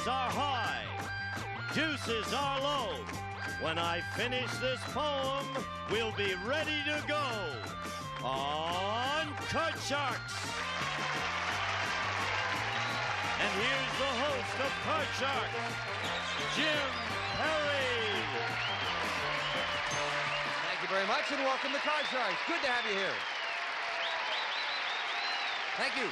Aces are high, deuces are low. When I finish this poem, we'll be ready to go on Card Sharks. And here's the host of Card Sharks, Jim Perry. Thank you very much, and welcome to Card Sharks. Good to have you here. Thank you.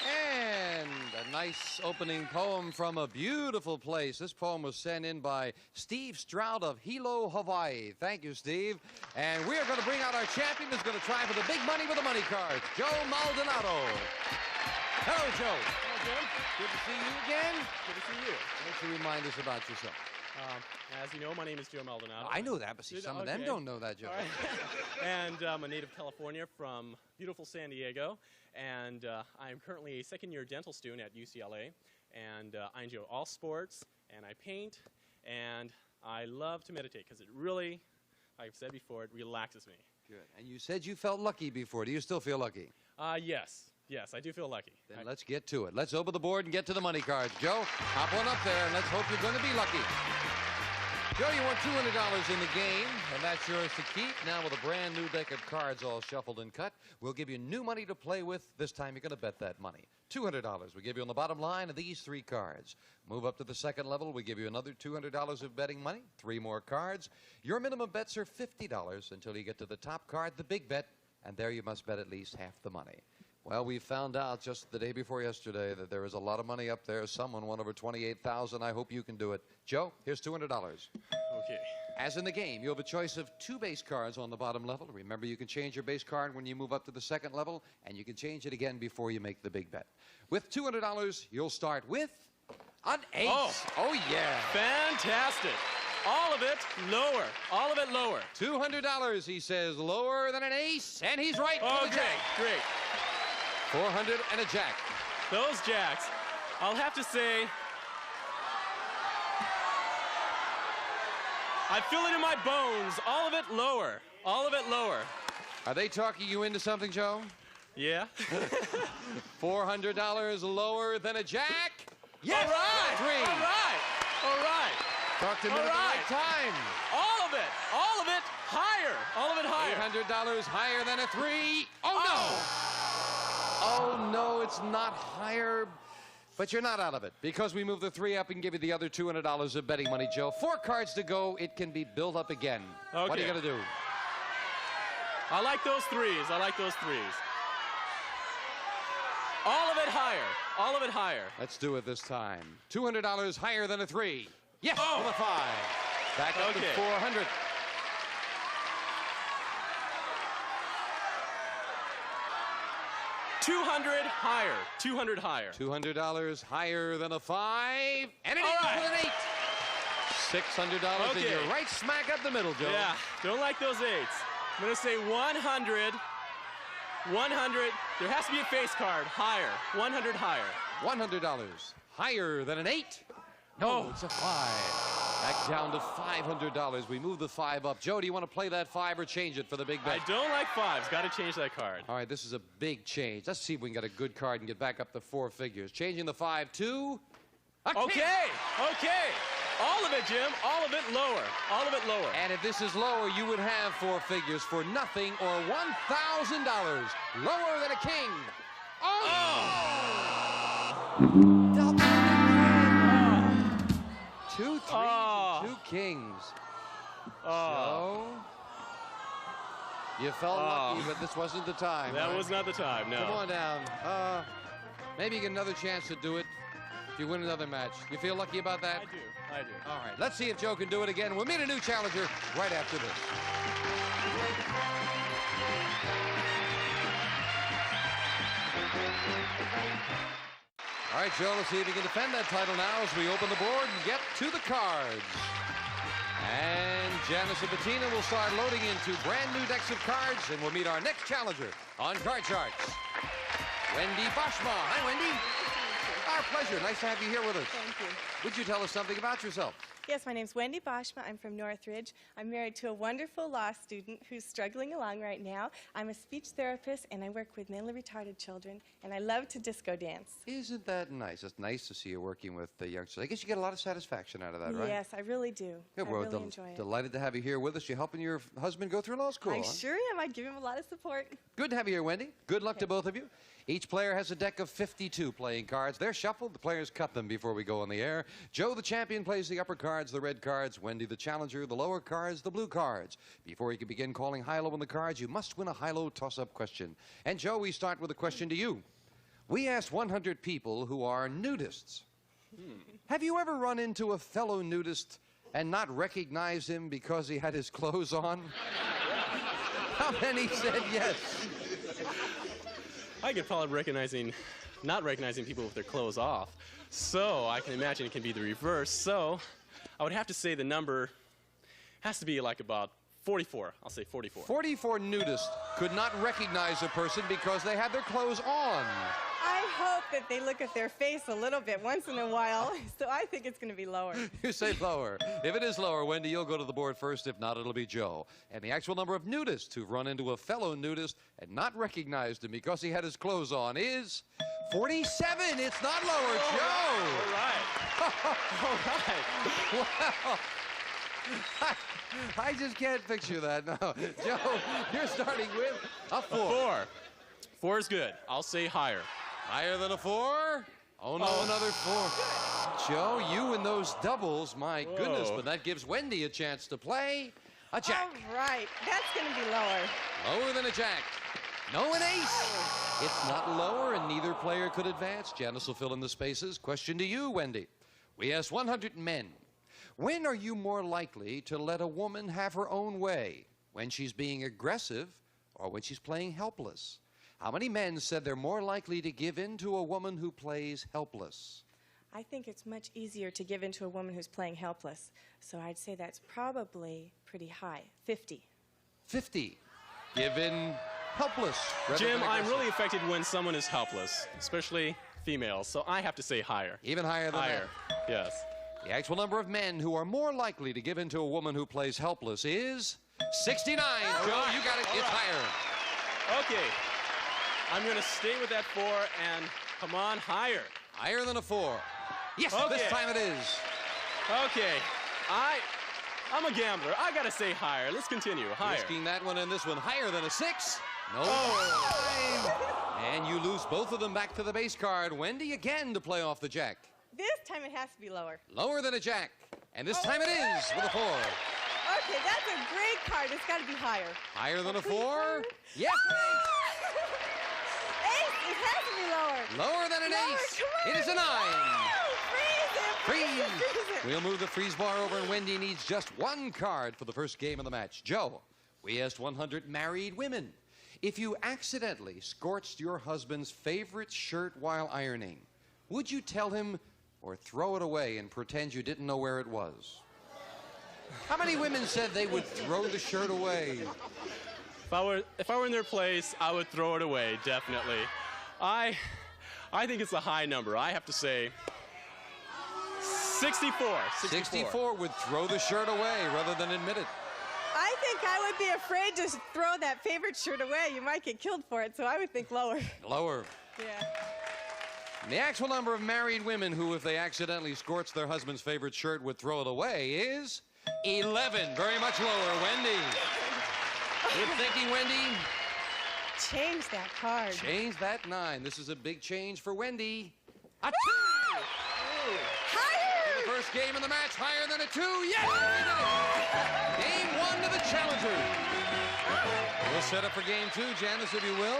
And a nice opening poem from a beautiful place. This poem was sent in by Steve Stroud of Hilo, Hawaii. Thank you, Steve. And we are going to bring out our champion who's going to try for the big money with the money cards, Joe Maldonado. Hello, Joe. Hello, Jim. Good to see you again. Good to see you. Why don't you remind us about yourself? As you know, my name is Joe Maldonado. I know that, but see, some of them don't know that, Joe. All right. And I'm a native California from beautiful San Diego. And I'm currently a second-year dental student at UCLA. And I enjoy all sports, and I paint, and I love to meditate because it really, like I've said before, it relaxes me. Good. And you said you felt lucky before. Do you still feel lucky? Yes. Yes, I do feel lucky. Then let's get to it. Let's open the board and get to the money cards. Joe, hop one up there, and let's hope you're going to be lucky. Joe, you won $200 in the game, and that's yours to keep. Now with a brand new deck of cards all shuffled and cut, we'll give you new money to play with. This time you're going to bet that money. $200 we give you on the bottom line of these three cards. Move up to the second level, we give you another $200 of betting money, 3 more cards. Your minimum bets are $50 until you get to the top card, the big bet, and there you must bet at least half the money. Well, we found out just the day before yesterday that there is a lot of money up there. Someone won over $28,000. I hope you can do it. Joe, here's $200. Okay. As in the game, you have a choice of 2 base cards on the bottom level. Remember, you can change your base card when you move up to the second level, and you can change it again before you make the big bet. With $200, you'll start with an ace. Oh yeah. Fantastic. All of it lower. All of it lower. $200, he says, lower than an ace, and he's right. Oh, great. 400 and a jack. Those jacks, I'll have to say, I feel it in my bones. All of it lower. All of it lower. Are they talking you into something, Joe? Yeah. $400 lower than a jack? Yes! All right. 3. All right. All right. Talk to me at the right time. All of it. All of it higher. All of it higher. $800 higher than a 3. Oh, no! Oh, no, it's not higher. But you're not out of it because we move the 3 up and give you the other $200 of betting money, Joe. 4 cards to go. It can be built up again. Okay. What are you going to do? I like those 3s. I like those 3s. All of it higher. All of it higher. Let's do it this time. $200 higher than a 3. Yes, with a 5. Back up to 400. $200 higher. $200 higher. $200 higher than a 5. And it is with an 8. $600 and you're right smack up the middle, Joe. Yeah, don't like those 8s. I'm going to say 100. 100. There has to be a face card. Higher. 100 higher. $100 higher than an 8. No, it's a 5. Back down to $500. We move the 5 up. Joe, do you want to play that 5 or change it for the big bet? I don't like 5s. Got to change that card. All right, this is a big change. Let's see if we can get a good card and get back up to 4 figures. Changing the 5 to a king. Okay. All of it, Jim. All of it lower. All of it lower. And if this is lower, you would have 4 figures for nothing or $1,000. Lower than a king. Double again. 2 3s and 2 kings. So you felt lucky, but this wasn't the time. That was not the time, no. Come on down. Maybe you get another chance to do it if you win another match. You feel lucky about that? I do. All right, let's see if Joe can do it again. We'll meet a new challenger right after this. All right, Joe, let's see if you can defend that title now as we open the board and get to the cards. And Janice and Bettina will start loading into brand new decks of cards, and we'll meet our next challenger on Card Sharks. Wendy Boschma. Hi, Wendy. Our pleasure. Nice to have you here with us. Thank you. Would you tell us something about yourself? Yes, my name's Wendy Boschma. I'm from Northridge. I'm married to a wonderful law student who's struggling along right now. I'm a speech therapist, and I work with mentally retarded children, and I love to disco dance. Isn't that nice? It's nice to see you working with the youngsters. I guess you get a lot of satisfaction out of that, right? Yes, I really do. Good. I Well, really enjoy it. delighted to have you here with us. You're helping your husband go through law school, I huh? sure am. I give him a lot of support. Good to have you here, Wendy. Good luck to both of you. Each player has a deck of 52 playing cards. They're shuffled. The players cut them before we go on the air. Joe, the champion, plays the upper cards, the red cards. Wendy, the challenger, the lower cards, the blue cards. Before you can begin calling high-low on the cards, you must win a high-low toss-up question. And, Joe, we start with a question to you. We asked 100 people who are nudists. Have you ever run into a fellow nudist and not recognized him because he had his clothes on? How many said yes? I get probably not recognizing people with their clothes off. So I can imagine it can be the reverse. So I would have to say the number has to be like about 44. I'll say 44. 44 nudists could not recognize a person because they had their clothes on. I hope that they look at their face a little bit once in a while, so I think it's going to be lower. You say lower. If it is lower, Wendy, you'll go to the board first. If not, it'll be Joe. And the actual number of nudists who've run into a fellow nudist and not recognized him because he had his clothes on is 47. It's not lower, Joe. All right. All right. Wow. I just can't picture that. No. Joe, you're starting with a 4. 4. 4 is good. I'll say higher. Higher than a 4? Oh, no, another 4. Joe, you and those doubles, my goodness, but that gives Wendy a chance to play a jack. All right. That's going to be lower. Lower than a jack. No, an ace. It's not lower, and neither player could advance. Janice will fill in the spaces. Question to you, Wendy. We asked 100 men. When are you more likely to let a woman have her own way? When she's being aggressive or when she's playing helpless? How many men said they're more likely to give in to a woman who plays helpless? I think it's much easier to give in to a woman who's playing helpless. So I'd say that's probably pretty high. 50. 50. Give in helpless. Jim, I'm really affected when someone is helpless, especially females, so I have to say higher. Even higher than Higher, that. yes. The actual number of men who are more likely to give in to a woman who plays helpless is 69. Joe, you got it. It's higher. Okay. I'm going to stay with that 4 and come on, higher. Higher than a 4. Yes, Okay. this time it is. Okay. I'm a gambler. I got to say higher. Let's continue. Higher. Risking that one and this one higher than a 6. No. And you lose both of them back to the base card. Wendy again to play off the jack. This time it has to be lower. Lower than a jack. And this time it is with a 4. Okay, that's a great card. It's got to be higher. Higher than a Please, 4? higher. Yes. Ace, it has to be lower. Lower than an Lower, ace. come on. It is a 9. Freeze it. Freeze. Freeze it. We'll move the freeze bar over, and Wendy needs just 1 card for the first game of the match. Joe, we asked 100 married women. If you accidentally scorched your husband's favorite shirt while ironing, would you tell him or throw it away and pretend you didn't know where it was? How many women said they would throw the shirt away? If I were in their place, I would throw it away, definitely. I think it's a high number. I have to say 64. 64 would throw the shirt away rather than admit it. I think I would be afraid to throw that favorite shirt away. You might get killed for it, so I would think lower. Lower. Yeah. The actual number of married women who, if they accidentally scorched their husband's favorite shirt, would throw it away is 11. Very much lower. Wendy. Good thinking, Wendy. Change that card. Change that 9. This is a big change for Wendy. A 2. Higher! The first game of the match, higher than a 2. Yes! Game 1 to the challenger. We'll set up for game 2, Janice, if you will.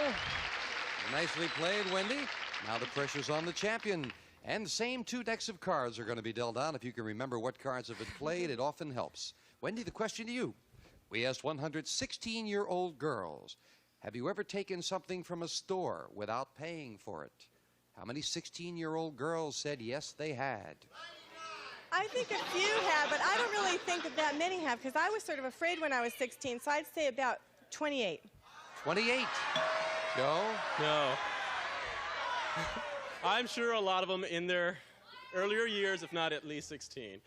Nicely played, Wendy. Now the pressure's on the champion. And the same 2 decks of cards are going to be dealt out. If you can remember what cards have been played, it often helps. Wendy, the question to you. We asked 100 16-year-old girls, have you ever taken something from a store without paying for it? How many 16-year-old girls said yes, they had? I think a few have, but I don't really think that many have, because I was sort of afraid when I was 16, so I'd say about 28. 28. Joe? No. I'm sure a lot of them in their earlier years, if not at least 16.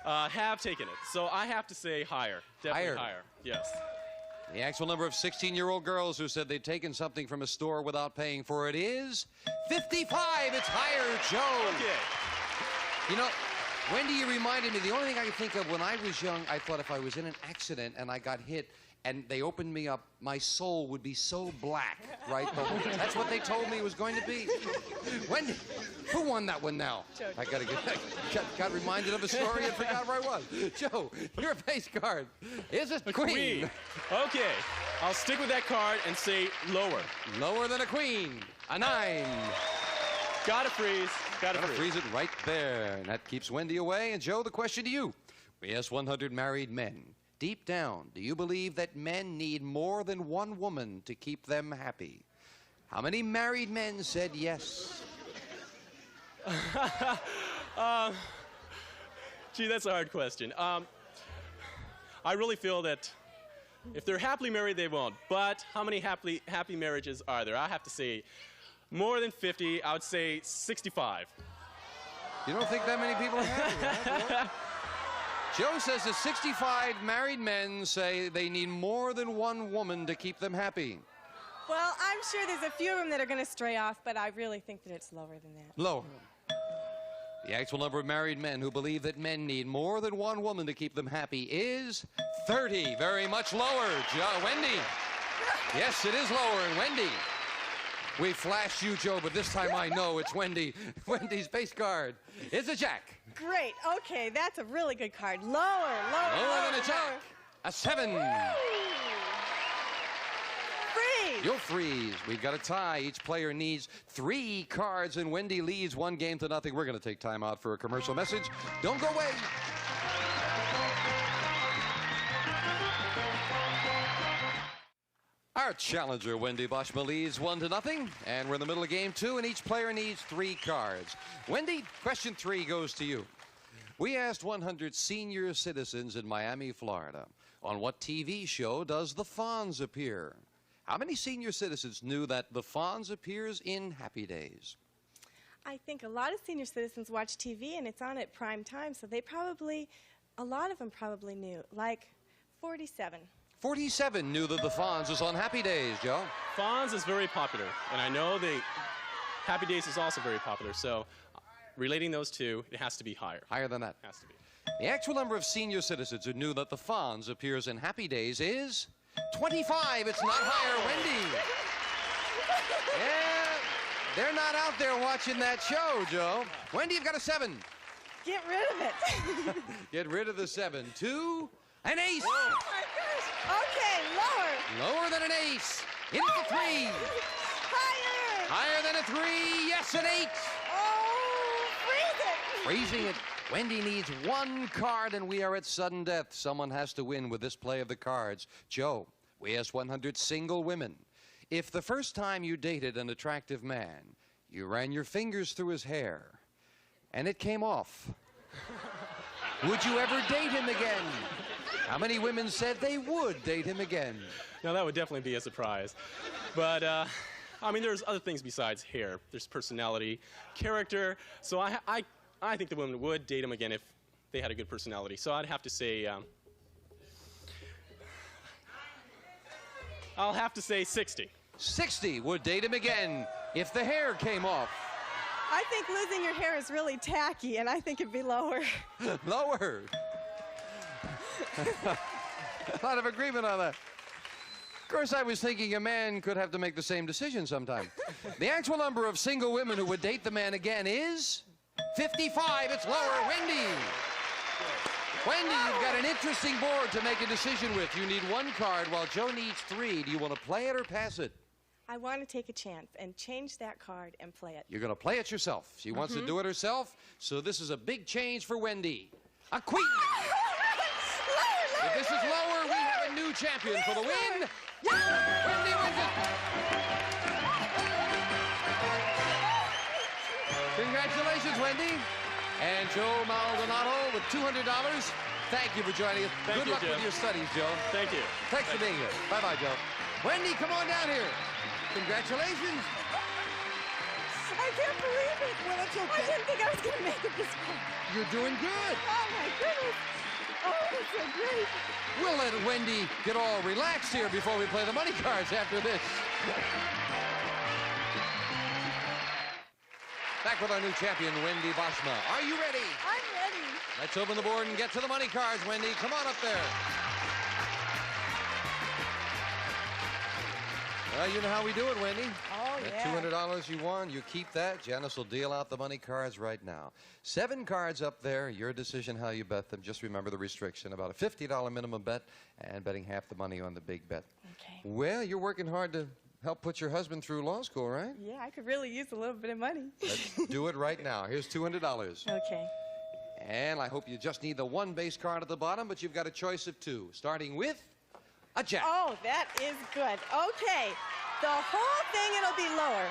have taken it. So I have to say higher. Definitely higher. Yes. The actual number of 16-year-old girls who said they'd taken something from a store without paying for it is 55. It's higher, Joe. Okay. You know, Wendy, you reminded me, the only thing I could think of when I was young, I thought if I was in an accident and I got hit and they opened me up, my soul would be so black, right? That's what they told me it was going to be. Wendy, who won that one now? Joe. I got reminded of a story and forgot where I was. Joe, your base card is a queen. Okay. I'll stick with that card and say lower. Lower than a queen. A 9. Gotta freeze. Gotta freeze. Freeze it right there. And that keeps Wendy away. And Joe, the question to you. We asked 100 married men. Deep down, do you believe that men need more than one woman to keep them happy? How many married men said yes? Gee, that's a hard question. I really feel that if they're happily married, they won't. But how many happy marriages are there? I have to say more than 50. I would say 65. You don't think that many people are happy, huh? Joe says that 65 married men say they need more than one woman to keep them happy. Well, I'm sure there's a few of them that are going to stray off, but I really think that it's lower than that. Lower. The actual number of married men who believe that men need more than one woman to keep them happy is 30. Very much lower. Wendy. Yes, it is lower. And Wendy, we flashed you, Joe, but this time I know it's Wendy. Wendy's base card is a jack. Great. Okay, that's a really good card. Lower Lower than a jack. A 7. Freeze. You'll freeze. We've got a tie. Each player needs 3 cards, and Wendy leads 1-0-0. We're going to take time out for a commercial message. Don't go away. Our challenger, Wendy Boschma, leads 1-0, and we're in the middle of game 2, and each player needs 3 cards. Wendy, question 3 goes to you. We asked 100 senior citizens in Miami, Florida, on what TV show does the Fonz appear? How many senior citizens knew that the Fonz appears in Happy Days? I think a lot of senior citizens watch TV, and it's on at prime time, so a lot of them probably knew, like 47. 47 knew that the Fonz was on Happy Days, Joe. Fonz is very popular, and I know Happy Days is also very popular, so relating those two, it has to be higher. Higher than that. Has to be. The actual number of senior citizens who knew that the Fonz appears in Happy Days is 25. It's not higher, Wendy. Yeah, they're not out there watching that show, Joe. Wendy, you've got a 7. Get rid of it. Get rid of the 7. 2, an ace. Oh, my gosh. Okay, lower. Lower than an ace. Into 3. Higher. Higher than a 3. Yes, an 8. Oh, freeze it. Freezing it. Wendy needs 1 card, and we are at sudden death. Someone has to win with this play of the cards. Joe, we asked 100 single women. If the first time you dated an attractive man, you ran your fingers through his hair, and it came off, would you ever date him again? How many women said they would date him again? Now, that would definitely be a surprise. But, I mean, there's other things besides hair. There's personality, character. So I think the women would date him again if they had a good personality. So I'd have to say, I'll have to say 60. 60 would date him again if the hair came off. I think losing your hair is really tacky, and I think it'd be lower. Lower. A lot of agreement on that. Of course, I was thinking a man could have to make the same decision sometime. The actual number of single women who would date the man again is 55. It's lower. Wendy. Wendy, you've got an interesting board to make a decision with. You need 1 card while Joe needs 3. Do you want to play it or pass it? I want to take a chance and change that card and play it. You're going to play it yourself. She wants to do it herself, so this is a big change for Wendy. A queen. If this is lower, we have a new champion for the win. Wendy wins it. Congratulations, Wendy. And Joe Maldonado with $200. Thank you for joining us. Good luck with your studies, Joe. Thank you. Thanks for being here. Bye-bye, Joe. Wendy, come on down here. Congratulations. I can't believe it. Well, it's I okay. didn't think I was going to make it this far. You're doing good. Oh, my goodness. Oh, that's so great. We'll let Wendy get all relaxed here before we play the money cards after this. Back with our new champion, Wendy Boschma. Are you ready? I'm ready. Let's open the board and get to the money cards, Wendy. Come on up there. Well, you know how we do it, Wendy. Oh, That yeah. $200 you won, you keep that. Janice will deal out the money cards right now. 7 cards up there. Your decision how you bet them. Just remember the restriction. About a $50 minimum bet and betting half the money on the big bet. Okay. Well, you're working hard to help put your husband through law school, right? Yeah, I could really use a little bit of money. Let's do it right now. Here's $200. Okay. And I hope you just need the 1 base card at the bottom, but you've got a choice of 2, starting with a jack. Oh, that is good. Okay. The whole thing, it'll be lower.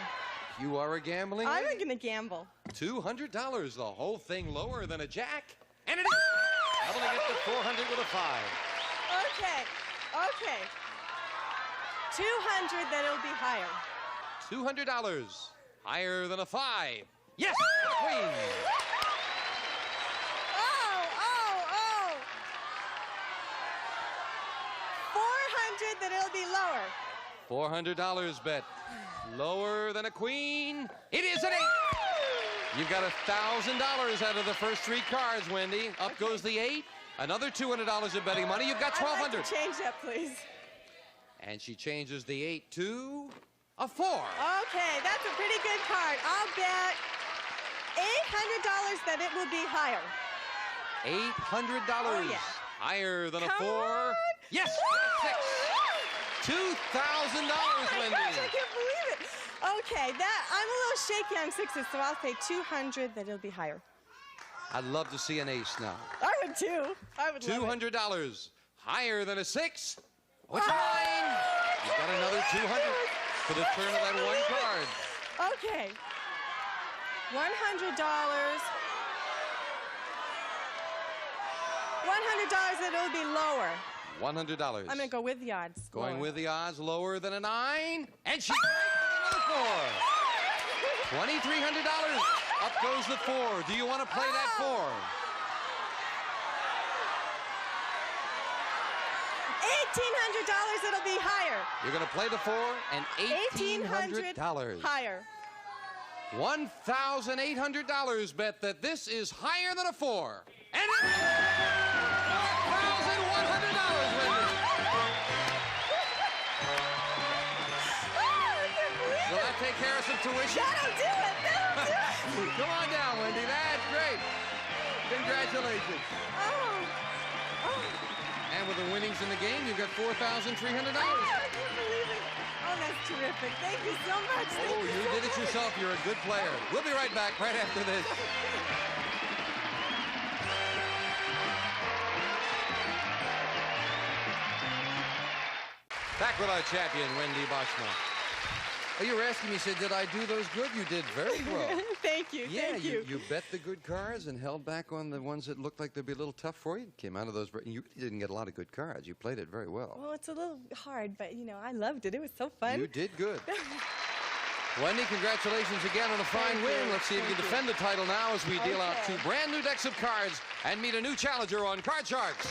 You are a gambling I'm lady? going to gamble. $200, the whole thing lower than a jack. And it is doubling it to 400 with a 5. Okay. Okay. 200, then it'll be higher. $200, higher than a 5. Yes, queen. Oh. 400, then it'll be lower. $400 bet, lower than a queen. It is an 8. You've got $1,000 out of the first 3 cards, Wendy. Up goes the 8. Another $200 of betting money. You've got $1,200. I'd like to change that, please. And she changes the 8 to a 4. Okay, that's a pretty good card. I'll bet $800 that it will be higher. $800. Oh, yeah. Higher than a Come 4. on. Yes, 6. $2,000, Oh my Wendy. gosh, I can't believe it. Okay, I'm a little shaky on 6s, so I'll say 200 that it'll be higher. I'd love to see an ace now. I would too. I would love it. $200, higher than a 6. What's 9? You've got another 200 for the turn of that 1 card. Okay. $100. $100 that it'll be lower. $100. I'm going to go with the odds. Going Lower. with the odds, lower than a 9. And she's another 4. $2,300. Up goes the 4. Do you want to play that 4? $1,800, it'll be higher. You're going to play the 4 and $1,800. Higher. $1,800 bet that this is higher than a 4. And it's $4,100, Wendy. Will that take care of some tuition? That'll do it. That'll do it. Come on down, Wendy. That's great. Congratulations. Oh. And with the winnings in the game, you've got $4,300. I can't believe it. Oh, that's terrific. Thank you so much. Oh, you did it yourself. You're a good player. We'll be right back right after this. Back with our champion, Wendy Boschma. Oh, you were asking me, said, did I do those good? You did very well. Thank you. Yeah, Thank you. you bet the good cards and held back on the ones that looked like they'd be a little tough for you. Came out of those. You really didn't get a lot of good cards. You played it very well. Well, it's a little hard, but, I loved it. It was so fun. You did good. Wendy, congratulations again on a fine win. Let's see if you can defend the title now as we deal out 2 brand new decks of cards and meet a new challenger on Card Sharks.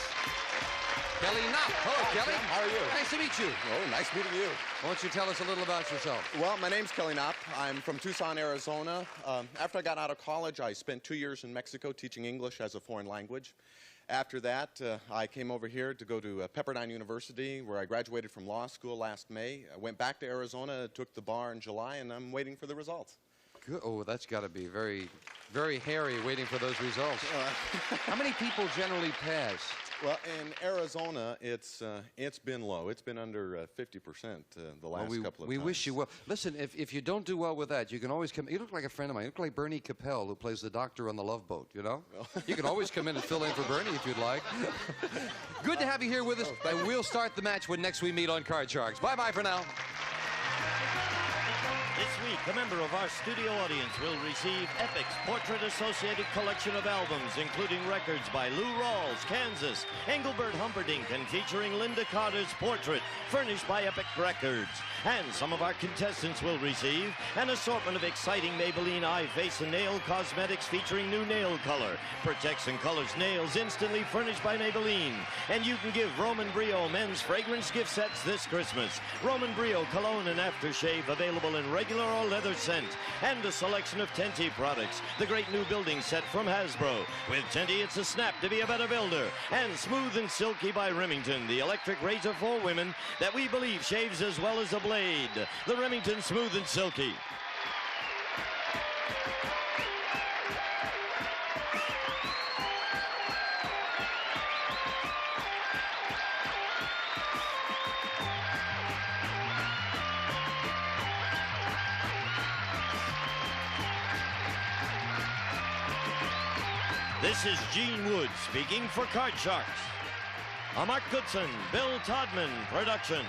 Kelly Knopf. Hello, Kelly. How are you? Nice to meet you. Oh, nice meeting you. Why don't you tell us a little about yourself? Well, my name's Kelly Knopf. I'm from Tucson, Arizona. After I got out of college, I spent 2 years in Mexico teaching English as a foreign language. After that, I came over here to go to Pepperdine University, where I graduated from law school last May. I went back to Arizona, took the bar in July, and I'm waiting for the results. Good. Oh, that's got to be very, very hairy waiting for those results. How many people generally pass? Well, in Arizona, it's been low. It's been under 50% the last couple of times. We wish you well. Listen, if you don't do well with that, you can always come. You look like a friend of mine. You look like Bernie Capel, who plays the doctor on The Love Boat, you know? You can always come in and fill in for Bernie if you'd like. Good to have you here with us, and we'll start the match when next we meet on Card Sharks. Bye-bye for now. This week, a member of our studio audience will receive Epic's Portrait Associated collection of albums, including records by Lou Rawls, Kansas, Engelbert Humperdinck, and featuring Linda Carter's portrait, furnished by Epic Records. And some of our contestants will receive an assortment of exciting Maybelline eye, face, and nail cosmetics featuring new nail color. Protects and colors nails instantly, furnished by Maybelline. And you can give Roman Brio men's fragrance gift sets this Christmas. Roman Brio cologne and aftershave available in regular or leather scent. And a selection of Tenti products. The great new building set from Hasbro. With Tenti, it's a snap to be a better builder. And Smooth and Silky by Remington, the electric razor for women that we believe shaves as well as a blade. The Remington Smooth and Silky. This is Gene Wood speaking for Card Sharks. A Mark Goodson-Bill Todman production.